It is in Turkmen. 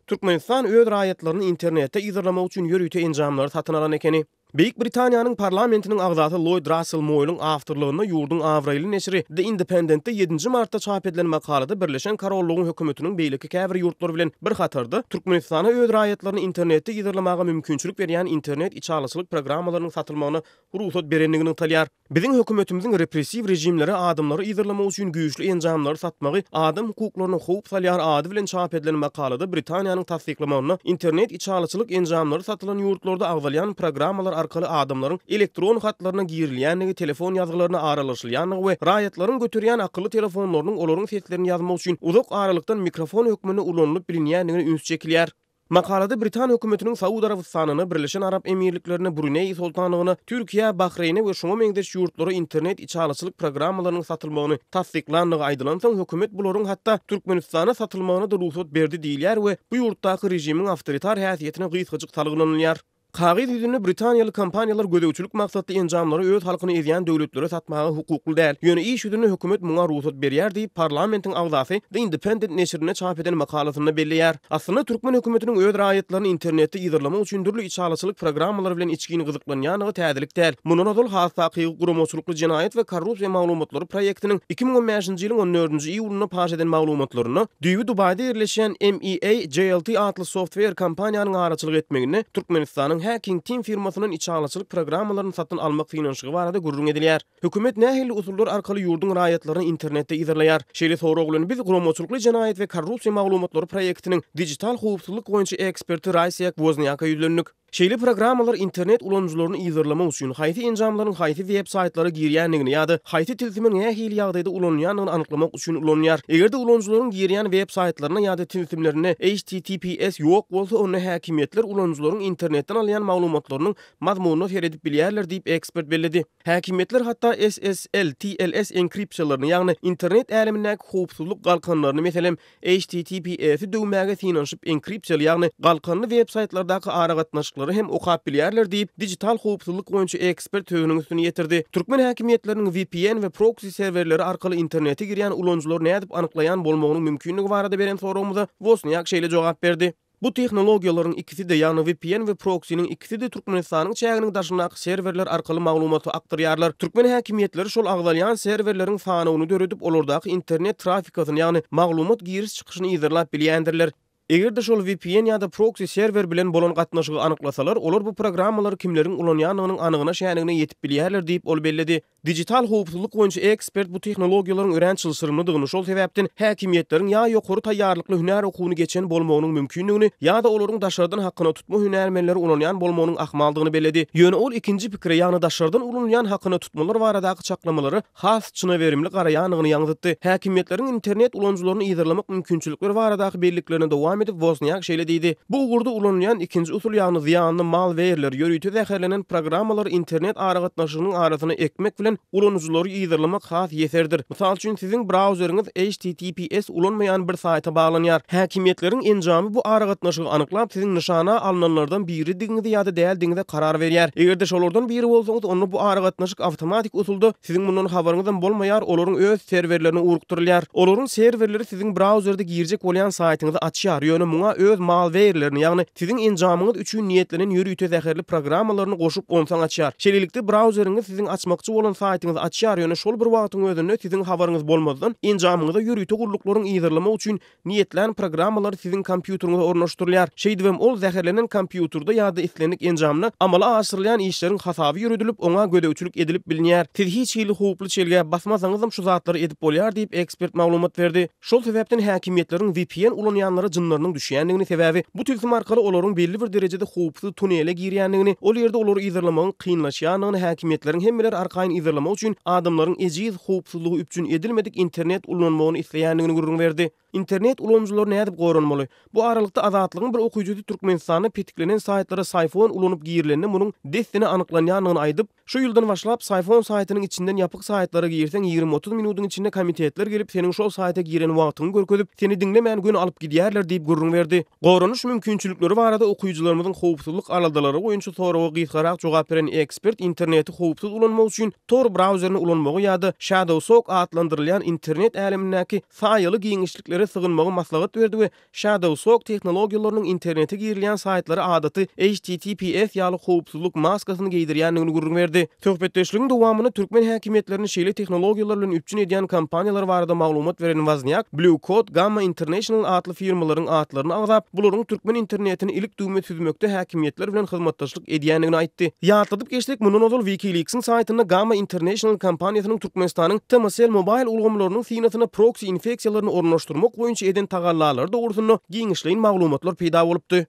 Türkmenistan öz raýatlaryny internetde ýygyrlamak üçin ýörüýte enjamlary satyn alan ekeni. Beýik Britaniýanyň parlamentiniň agzasy Lloyd Russell Moyle'un awtorlygyna ýurdun Avril neşri The Independent'de 7 martda çap edilen makalada Birleşen Kararlygyň hökümetiniň beýleki käbir ýurtlary bilen bir hatarda Türkmenistana öz raýatlaryny internetde ýygyrlamaga mümkinçilik berýän internet içalyçylyk programmalarynyň satylmagyna ruhsat berenligini talýar. Biziň hökümetimiziň repressiw rejimleri adamlary ýygyrlamak üçin güýçli enjamlary satmagy adam hukuklaryny howp salýar ady bilen çap edilen makalada Britaniýanyň tasdiklamagyna internet içalyçylyk enjamlary satylan ýurtlarda agzalýan programmalar arkaly adamlaryň elektron hatlaryna girilýänligi, telefon ýazgylaryna aralaşylýanlygy we raýatlaryň götürýän akylly telefonlarynyň olaryň setlerini ýazmak üçin uzak aralykdan mikrofon hökmüne ulanlyp bilinýänligini üns çekilýär. Makalada Britaniýa hökümetiniň Saudi Arabistanyny, Birleşen Arap Emirliklerini, Brunei Sultanlygyny, Türkiýe, Bahreýni we şoňa meňdeş ýurtlary internet içalyçylyk programmalarynyň satylmagyny tasdiklandygy aýdylan soň hökümet bularyň hatda Türkmenistana satylmagyna da ruhsat berdi diýilýär we bu ýurtdaky rejimiň awtoritar häsiýetine gysgaçyk salgynanýar. Kagyz ýüzünde Britaniýaly kompaniýalar gödäwçilik maksatly enjamlary öz halkyny edýän döwletlere satmagy hukukly däl. Ýöne iş ýüzünde hökümet muňa ruhsat berýär diýip parlamentiň agzasy The Independent neşrine çap eden makalasyny belleýär. Aslynda Türkmen hökümetiniň öz raýatlaryny internetde ýygyrlamak üçin türlü içalyçylyk programmalar bilen içgini gyzyklanýanyny täzelik däl. Mundan öňe hassa hakyky guramaçylykly jinaýat we korrupsiýa maglumatlary proýektiniň 2015-nji ýylyň 14-nji iýulyna paş eden maglumatlaryny düýbi Dubaýda ýerleşen MEA JLT adly software kompaniýanyň araçylyk etmegini Türkmenistanyň Hacking Team firmasynyň içalyçylyk programmalaryny satyn almak finansygy barada gurrun edilýär. Hökümet nähili usullar arkaly ýurdun raýatlaryny internetde ýygyrlaýar. Şeýle soraglaryny biz guramaçylykly jinaýat we korrupsiýa maglumatlary proýektiniň digital howpsuzlyk boýunça eksperti Raisyak Wozniaka ýüzlendik. Şeýle programmalar internet ulanjylaryny ýygyrlamak üçin haýsy enjamlaryň haýsy web saytlary girýänligini ýa-da haýsy tilsimin nähili ýagdaýda ulanýanyny anyklamak üçin ulanýar. Egerde ulanjylaryň girýän web saytlaryna ýa-da tilsimlerine HTTPS ýok bolsa, onu häkimetler ulanjylaryň internetden alýan maglumatlarynyň mazmunyny seredip bilýärler diýip ekspert belledi. Häkimetler hatda SSL, TLS enkripsiýalaryny, ýagny internet älimindäki howpsuzlyk galkanlaryny, meselem HTTPS-i döwmäge finansyp enkripsiýaly, ýagny galkanly web saytlardaky aragatnaşyk hem okap bilýärler diýip digital howpsuzlyk boýunça ekspert töwünüň üstüne ýetirdi. Türkmen häkimetleriniň VPN we proxy serwerleri arkaly internete girýän ulanjylar nädip anyklaýan bolmagynyň mümkinligi barada beren soragymyza Wozniak şeýle jogap berdi. Bu tehnologiýalaryň ikisi de, ýagny VPN we proxy'niň ikisi de Türkmenistanyň çäginiň daşyndaky serwerler arkaly maglumaty aktarýarlar. Türkmen häkimetleri şol agzalýan serwerleriň sanyny döredip olardaky internet trafikasyny, ýagny maglumat giriş çykyşyny ýygyrlap bilýändirler. Egerde şol VPN ýa-da proxy server bilen bolan gatnaşygy anyklasalar, olar bu programmalary kimleriň ulanýanynyň anygyna şäherine ýetip bilýärler diýip ol belledi. Digital howpsuzlyk boýunça ekspert bu tehnologiýalaryň örençil sırmydygyny, şol sebäpden häkimetleriň ýa ýokary taýýarlykly hünär okuwyny geçen bolmagynyň mümkinligini ýa-da olaryň daşardan hakyna tutma hünärmenleri ulanýan bolmagynyň ahmaldygyny belledi. Ýöne ol ikinji pikire, ýagny daşardan ulanýan hakyna tutmalar baradaky çaklamалary has çyna verimli garaýanyny ýaňdytdy. Häkimetleriň internet ulanjylaryny ýygyrlamak mümkinçilikleri baradaky belliklerini dowam edip Wozniak şeýle diýdi. Bu ugurda ulanýan ikinji usul, ýagny ziýanly malwareler, ýörüýte zäherlenen programmalar internet aragatnaşygynyň arasyna ekmek bilen ulanjylary ýygyrlamak has ýeterdir. Mysal üçin siziň browseriňiz HTTPS ulanmaýan bir saýta baglanýar. Häkimetleriň enjamy bu aragatnaşygy anyklap siziň nişana alynanlardan biri diňizi ýa-da däl diňize karar berýär. Egerde şolardan biri bolsaňyz, onu bu aragatnaşyk awtomatik usulda siziň mundan habaryňyzdan bolmaýar, olaryň öz serwerlerine urukdurulýar. Olaryň serwerleri siziň browserde girjek bolýan saýtyňyzy açýar. Ýöne muňa öz malwarelerini, ýagny siziň enjamyňyz üçin niýetlenen ýörüýte zäherli programmalaryny goşup onsaň açýar. Şeýlelikde browseriňiz siziň açmakçy bolan saýtyňyzy açýar. Ýöne şol bir wagtyň özünde siziň habaryňyz bolmazdan enjamyňyza ýörüýte guruluklaryň ýygyrlamak üçin niýetlenen programmalar siziň kompýuteriňize ornaşdyrylýar. Şeýdibem ol zäherlenen kompýuterda ýa-da islenik enjamyny amala aşyrylýan işleriň hasaby ýürüdülip oňa gödäwçilik edilip bilinýär. Siz hiç hili howply çelge basmasaňyzam şu zatlary edip bolýar diýip ekspert maglumat berdi. Şol sebäpden häkimetleriň VPN ulanýanlara jynlarynyň düşýänligini sebäbi bu tilsim arkaly olaryň belli bir derejede howpsuz tunele girýänligini, ol ýerde olary ýygyrlamagyň kynlaşýanyny, häkimetleriň hemmeler arkaýyn ýygyrlamak üçin adamlaryň ejiz howpsuzlygy üçin edilmedik internet ulanmagyny isleýänligini gurrun berdi. İnternet ulanjylary nädip goranmaly? Bu aralykda azatlygyň bir okuyjusy Türkmenistanyň petiklenen saýtlara sayfon ulanyp girilende munyň destini anyklanýanyny aýdyp, şu ýyldan başlap sayfon saýtynyň içinden ýapyk saýtlara girseň 20-30 minutyň içinde komitetler gelip seniň şol saýta giren wagtyny görkezip, seni diňlemän gün alyp gidýärler diýip gurrun berdi. Goranyş mümkinçilikleri barada okuyucularymyzyň howpsuzlyk araldalary goýunça soragy gysgarak jogap beren ekspert interneti howpsuz ulanmak üçin Tor browserini ulanmagy ýa-da Shadowsock adlandyrylýan internet älimindäki saýaly giňişlikleri haketlere sığınmagy maslahat berdi we ShadowSock tehnologiýalarynyň internete girilýän saytlary adaty HTTPS ýaly howpsuzlyk maskasyny giydirýändigini görüňberdi. Töhbetdeşligiň dowamyny türkmen häkimetlerini şeýle tehnologiýalar bilen üpçün edýän kompaniýalar barada maglumat beren Wozniak, Blue Code, Gamma International atly firmalaryň atlaryny agzap, bularyň türkmen internetini ilik düwme tüzmekde häkimetler bilen hyzmatdaşlyk edýändigini aýtdy. Ýatladyp geçdik, mundan ozal WikiLeaks'in saytynda Gamma International kompaniýasynyň Türkmenistanyň TMSL mobil ulgamlarynyň synatyna proxy infeksiýalaryny ornaşdyrmak boýunça eden tagallalary dogrusyny giňişleýin maglumatlar peýda bolupdy.